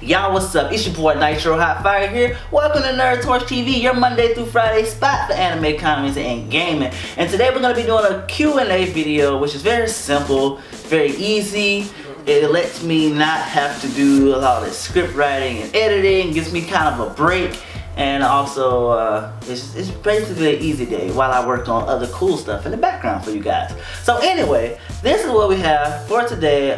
Y'all, what's up? It's your boy Nitro Hot Fire here. Welcome to Nerd Torch TV, your Monday through Friday spot for anime, comics, and gaming. And today we're going to be doing a Q&A video, which is very simple, very easy. It lets me not have to do a lot of script writing and editing, gives me kind of a break. And also, it's basically an easy day while I work on other cool stuff in the background for you guys. So anyway, this is what we have for today.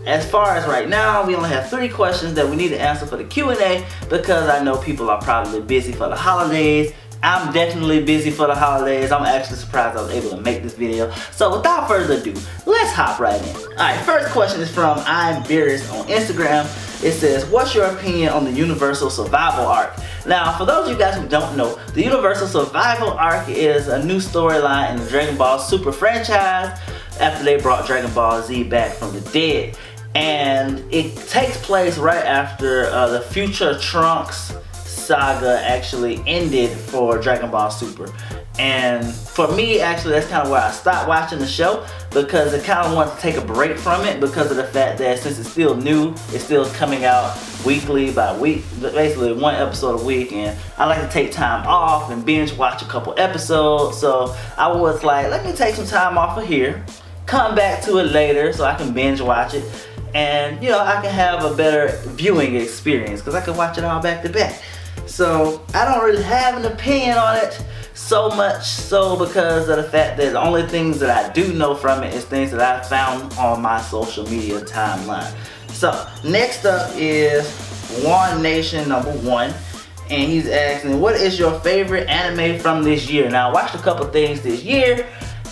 As far as right now, we only have 3 questions that we need to answer for the Q&A because I know people are probably busy for the holidays. I'm definitely busy for the holidays. I'm actually surprised I was able to make this video. So without further ado, let's hop right in. Alright, first question is from I'm Beerus on Instagram. It says, what's your opinion on the Universal Survival Arc? Now, for those of you guys who don't know, the Universal Survival Arc is a new storyline in the Dragon Ball Super franchise after they brought Dragon Ball Z back from the dead. And it takes place right after the Future Trunks saga actually ended for Dragon Ball Super. And for me, actually, that's kind of where I stopped watching the show because I kind of wanted to take a break from it because of the fact that since it's still new, it's still coming out weekly by week, basically 1 episode a week, and I like to take time off and binge watch a couple episodes. So I was like, let me take some time off of here, come back to it later so I can binge watch it, and you know, I can have a better viewing experience because I can watch it all back to back. So I don't really have an opinion on it so much so because of the fact that the only things that I do know from it is things that I found on my social media timeline. So next up is One Nation #1, and he's asking, what is your favorite anime from this year? Now I watched a couple things this year,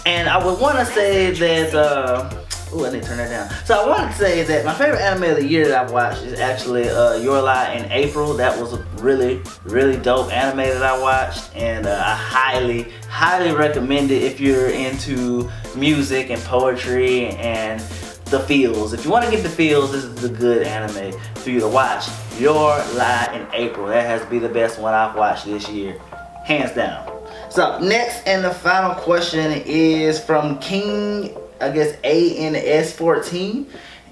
and I would want to say that I need to turn that down. So I wanted to say that my favorite anime of the year that I've watched is actually Your Lie in April. That was a really, really dope anime that I watched, and I highly, highly recommend it if you're into music and poetry and the feels. If you want to get the feels, this is a good anime for you to watch. Your Lie in April. That has to be the best one I've watched this year, hands down. So next and the final question is from King, I guess ANS14,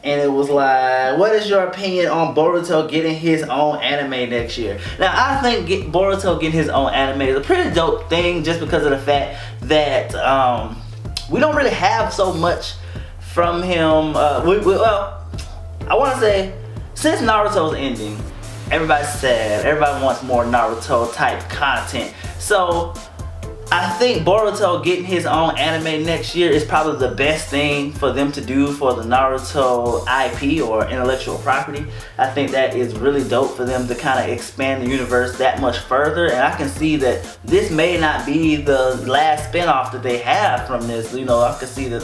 and it was like, what is your opinion on Boruto getting his own anime next year? Now I think Boruto getting his own anime is a pretty dope thing just because of the fact that we don't really have so much from him. Well, I want to say, since Naruto's ending, everybody's sad, everybody wants more Naruto type content. So I think Boruto getting his own anime next year is probably the best thing for them to do for the Naruto IP or intellectual property. I think that is really dope for them to kind of expand the universe that much further, and I can see that this may not be the last spinoff that they have from this. You know, I can see that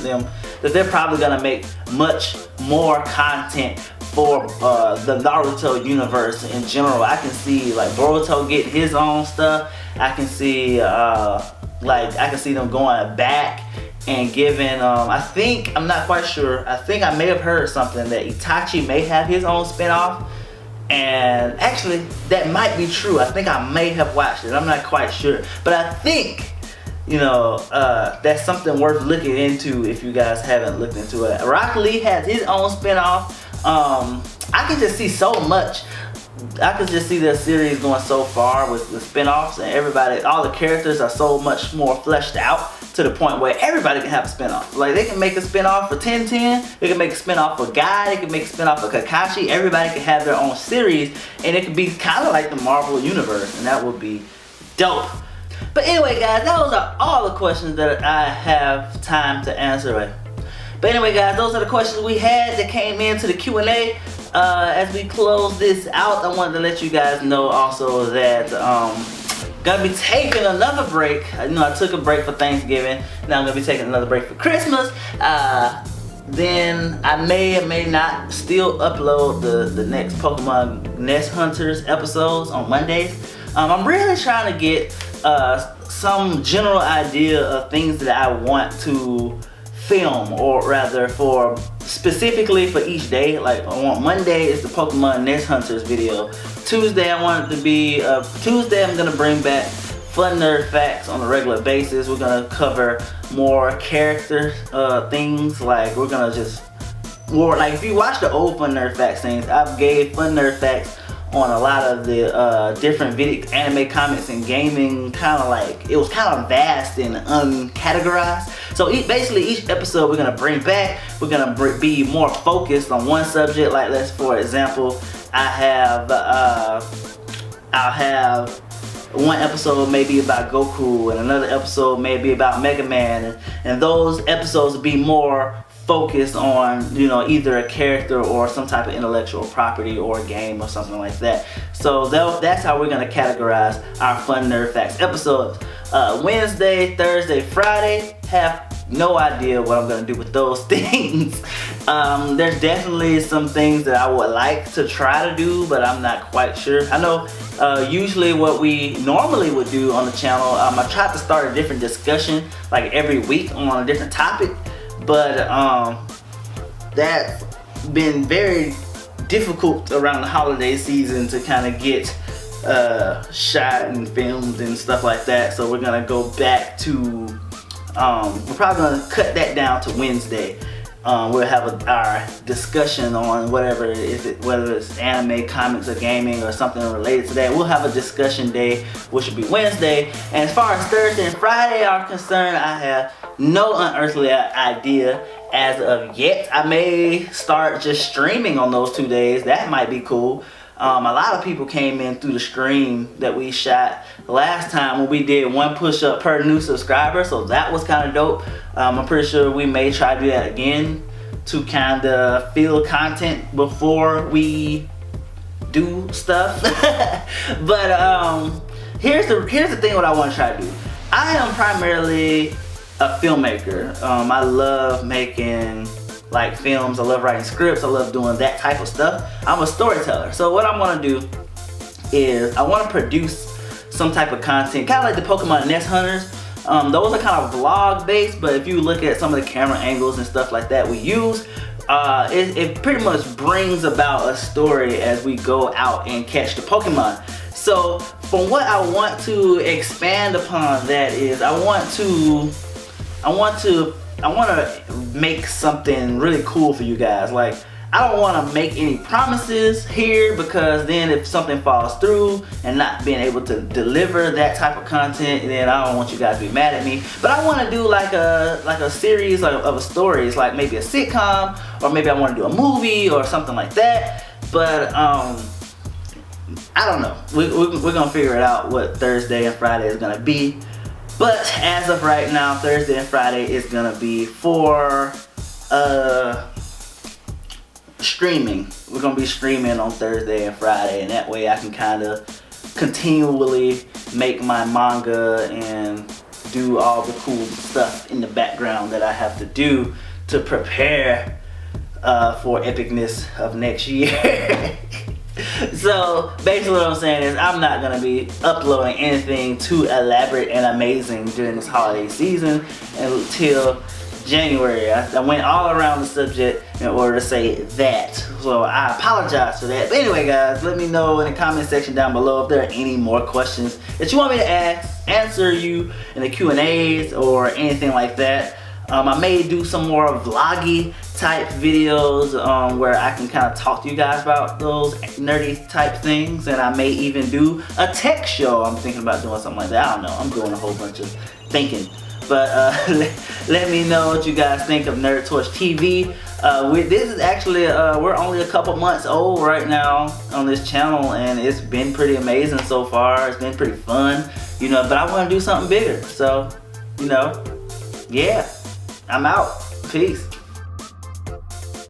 they're probably gonna make much more content for the Naruto universe in general. I can see like Boruto getting his own stuff. I can see them going back and giving, I'm not quite sure, I think I may have heard something that Itachi may have his own spinoff, and actually that might be true. I think I may have watched it, I'm not quite sure, but I think, you know, that's something worth looking into if you guys haven't looked into it. Rock Lee has his own spinoff. I can just see so much. I could just see the series going so far with the spin-offs, and everybody, all the characters are so much more fleshed out to the point where everybody can have a spin-off. Like they can make a spin-off for Tintin, they can make a spin-off for Guy, they can make a spin-off for Kakashi. Everybody can have their own series, and it could be kind of like the Marvel universe, and that would be dope. But anyway guys, those are all the questions that I have time to answer. But anyway guys, those are the questions we had that came into the Q&A. As we close this out, I wanted to let you guys know also that gonna be taking another break. You know, I took a break for Thanksgiving. Now I'm gonna be taking another break for Christmas. Then I may or may not still upload the next Pokemon Nest Hunters episodes on Mondays. I'm really trying to get some general idea of things that I want to film, or rather for specifically for each day. Like I want Monday is the Pokemon Nest Hunters video. Tuesday I want it to be Tuesday I'm gonna bring back fun nerd facts on a regular basis. We're gonna cover more character things, like we're gonna just or like if you watch the old Fun Nerd Facts things, I've gave Fun Nerd Facts on a lot of the different video anime, comics, and gaming. Kind of like it was kind of vast and uncategorized. So basically each episode we're gonna bring back. We're gonna be more focused on one subject. Like let's for example, I'll have one episode maybe about Goku and another episode maybe about Mega Man, and those episodes will be more focused on, you know, either a character or some type of intellectual property or a game or something like that. So that's how we're going to categorize our Fun Nerd Facts episodes. Wednesday, Thursday, Friday, have no idea what I'm going to do with those things. There's definitely some things that I would like to try to do, but I'm not quite sure. I know usually what we normally would do on the channel, I try to start a different discussion like every week on a different topic. But that's been very difficult around the holiday season to kind of get shot and filmed and stuff like that. So we're gonna go back to, we're probably gonna cut that down to Wednesday. We'll have our discussion on whatever, whether it's anime, comics, or gaming, or something related to that. We'll have a discussion day, which will be Wednesday. And as far as Thursday and Friday are concerned, I have no unearthly idea as of yet. I may start just streaming on those 2 days. That might be cool. A lot of people came in through the stream that we shot last time when we did 1 push-up per new subscriber, so that was kind of dope. I'm pretty sure we may try to do that again to kind of fill content before we do stuff. But here's the thing what I want to try to do. I am primarily a filmmaker. I love making like films, I love writing scripts, I love doing that type of stuff. I'm a storyteller. So what I want to do is I want to produce some type of content, kind of like the Pokemon Nest Hunters. Those are kind of vlog based, but if you look at some of the camera angles and stuff like that we use, it pretty much brings about a story as we go out and catch the Pokemon. So from what I want to expand upon that is I want to make something really cool for you guys. Like, I don't want to make any promises here, because then if something falls through and not being able to deliver that type of content, then I don't want you guys to be mad at me. But I want to do like a series of stories, like maybe a sitcom, or maybe I want to do a movie or something like that. But I don't know. We're gonna figure it out what Thursday and Friday is gonna be. But as of right now, Thursday and Friday is gonna be for streaming. We're gonna be streaming on Thursday and Friday, and that way I can kind of continually make my manga and do all the cool stuff in the background that I have to do to prepare for epicness of next year. So basically what I'm saying is I'm not going to be uploading anything too elaborate and amazing during this holiday season until January. I went all around the subject in order to say that. So I apologize for that. But anyway guys, let me know in the comment section down below if there are any more questions that you want me to answer you in the Q&As or anything like that. I may do some more vloggy type videos where I can kind of talk to you guys about those nerdy type things, and I may even do a tech show. I'm thinking about doing something like that. I don't know. I'm doing a whole bunch of thinking. But let me know what you guys think of Nerd Torch TV. This is actually, we're only a couple months old right now on this channel, and it's been pretty amazing so far. It's been pretty fun, you know, but I want to do something bigger. So, you know, yeah. I'm out. Peace.